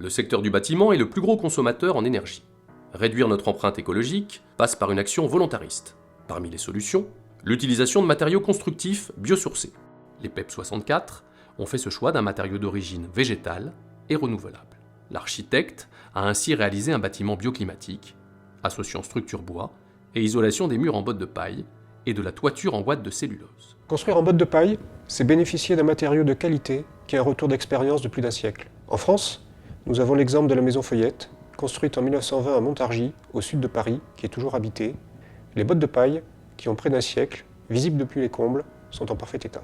Le secteur du bâtiment est le plus gros consommateur en énergie. Réduire notre empreinte écologique passe par une action volontariste. Parmi les solutions, l'utilisation de matériaux constructifs biosourcés. Les PEP 64 ont fait ce choix d'un matériau d'origine végétale et renouvelable. L'architecte a ainsi réalisé un bâtiment bioclimatique, associant structure bois et isolation des murs en bottes de paille et de la toiture en ouate de cellulose. Construire en bottes de paille, c'est bénéficier d'un matériau de qualité qui a un retour d'expérience de plus d'un siècle. En France, nous avons l'exemple de la maison Feuillette, construite en 1920 à Montargis, au sud de Paris, qui est toujours habitée. Les bottes de paille, qui ont près d'un siècle, visibles depuis les combles, sont en parfait état.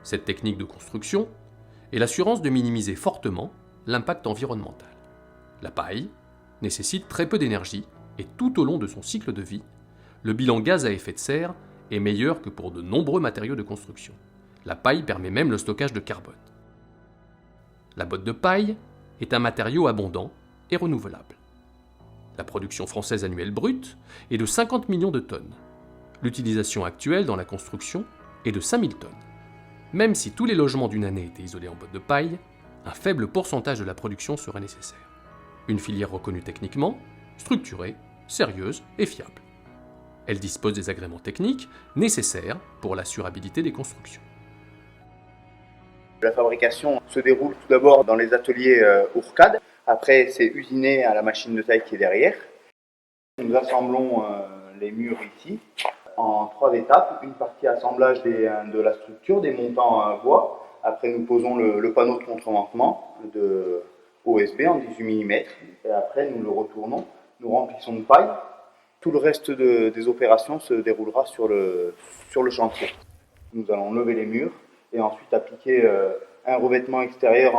Cette technique de construction est l'assurance de minimiser fortement l'impact environnemental. La paille nécessite très peu d'énergie et tout au long de son cycle de vie, le bilan gaz à effet de serre est meilleur que pour de nombreux matériaux de construction. La paille permet même le stockage de carbone. La botte de paille est un matériau abondant et renouvelable. La production française annuelle brute est de 50 millions de tonnes. L'utilisation actuelle dans la construction est de 5000 tonnes. Même si tous les logements d'une année étaient isolés en botte de paille, un faible pourcentage de la production serait nécessaire. Une filière reconnue techniquement, structurée, sérieuse et fiable. Elle dispose des agréments techniques nécessaires pour l'assurabilité des constructions. La fabrication se déroule tout d'abord dans les ateliers Ourcade. Après, c'est usiné à la machine de taille qui est derrière. Nous assemblons les murs ici en 3 étapes. Une partie assemblage de la structure, des montants bois. Après, nous posons le panneau de contreventement de OSB en 18 mm. Et après, nous le retournons. Nous remplissons de paille. Tout le reste des opérations se déroulera sur le chantier. Nous allons lever les murs et ensuite appliquer un revêtement extérieur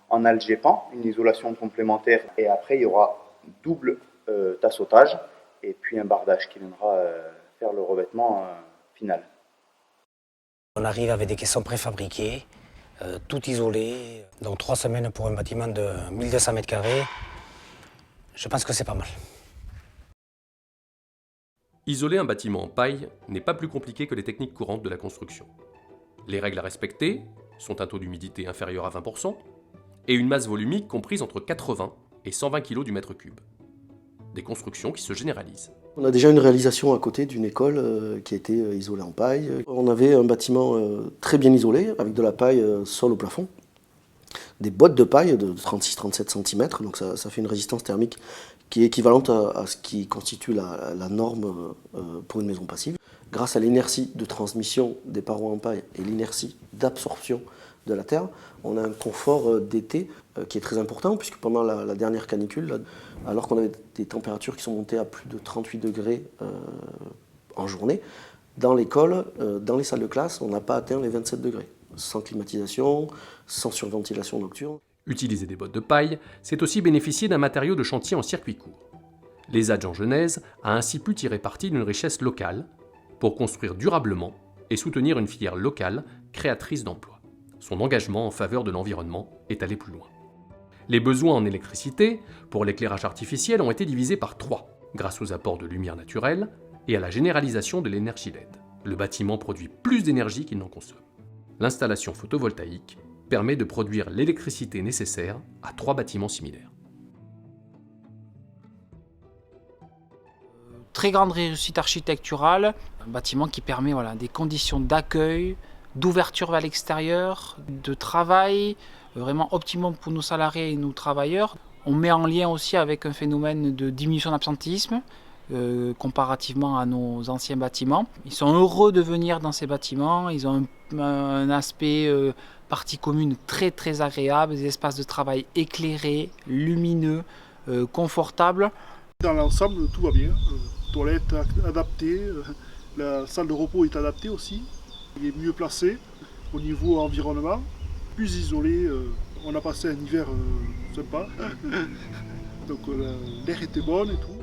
en algépan, une isolation complémentaire. Et après, il y aura double tassautage et puis un bardage qui viendra faire le revêtement final. On arrive avec des caissons préfabriqués, tout isolé. Donc 3 semaines pour un bâtiment de 1200 m², je pense que c'est pas mal. Isoler un bâtiment en paille n'est pas plus compliqué que les techniques courantes de la construction. Les règles à respecter sont un taux d'humidité inférieur à 20% et une masse volumique comprise entre 80 et 120 kg du mètre cube. Des constructions qui se généralisent. On a déjà une réalisation à côté d'une école qui a été isolée en paille. On avait un bâtiment très bien isolé, avec de la paille sol au plafond, des bottes de paille de 36-37 cm, donc ça fait une résistance thermique qui est équivalente à ce qui constitue la norme pour une maison passive. Grâce à l'inertie de transmission des parois en paille et l'inertie d'absorption de la terre, on a un confort d'été qui est très important, puisque pendant la dernière canicule, alors qu'on avait des températures qui sont montées à plus de 38 degrés en journée, dans l'école, dans les salles de classe, on n'a pas atteint les 27 degrés, sans climatisation, sans surventilation nocturne. Utiliser des bottes de paille, c'est aussi bénéficier d'un matériau de chantier en circuit court. L'ESA Jean Genèse a ainsi pu tirer parti d'une richesse locale pour construire durablement et soutenir une filière locale créatrice d'emplois. Son engagement en faveur de l'environnement est allé plus loin. Les besoins en électricité pour l'éclairage artificiel ont été divisés par 3 grâce aux apports de lumière naturelle et à la généralisation de l'énergie LED. Le bâtiment produit plus d'énergie qu'il n'en consomme. L'installation photovoltaïque permet de produire l'électricité nécessaire à 3 bâtiments similaires. Très grande réussite architecturale, un bâtiment qui permet des conditions d'accueil, d'ouverture vers l'extérieur, de travail, vraiment optimum pour nos salariés et nos travailleurs. On met en lien aussi avec un phénomène de diminution d'absentéisme comparativement à nos anciens bâtiments. Ils sont heureux de venir dans ces bâtiments, ils ont un aspect partie commune très très agréable, des espaces de travail éclairés, lumineux, confortables. Dans l'ensemble, tout va bien. Toilette adaptée, la salle de repos est adaptée aussi. Il est mieux placé au niveau environnement, plus isolé. On a passé un hiver sympa, donc l'air était bon et tout.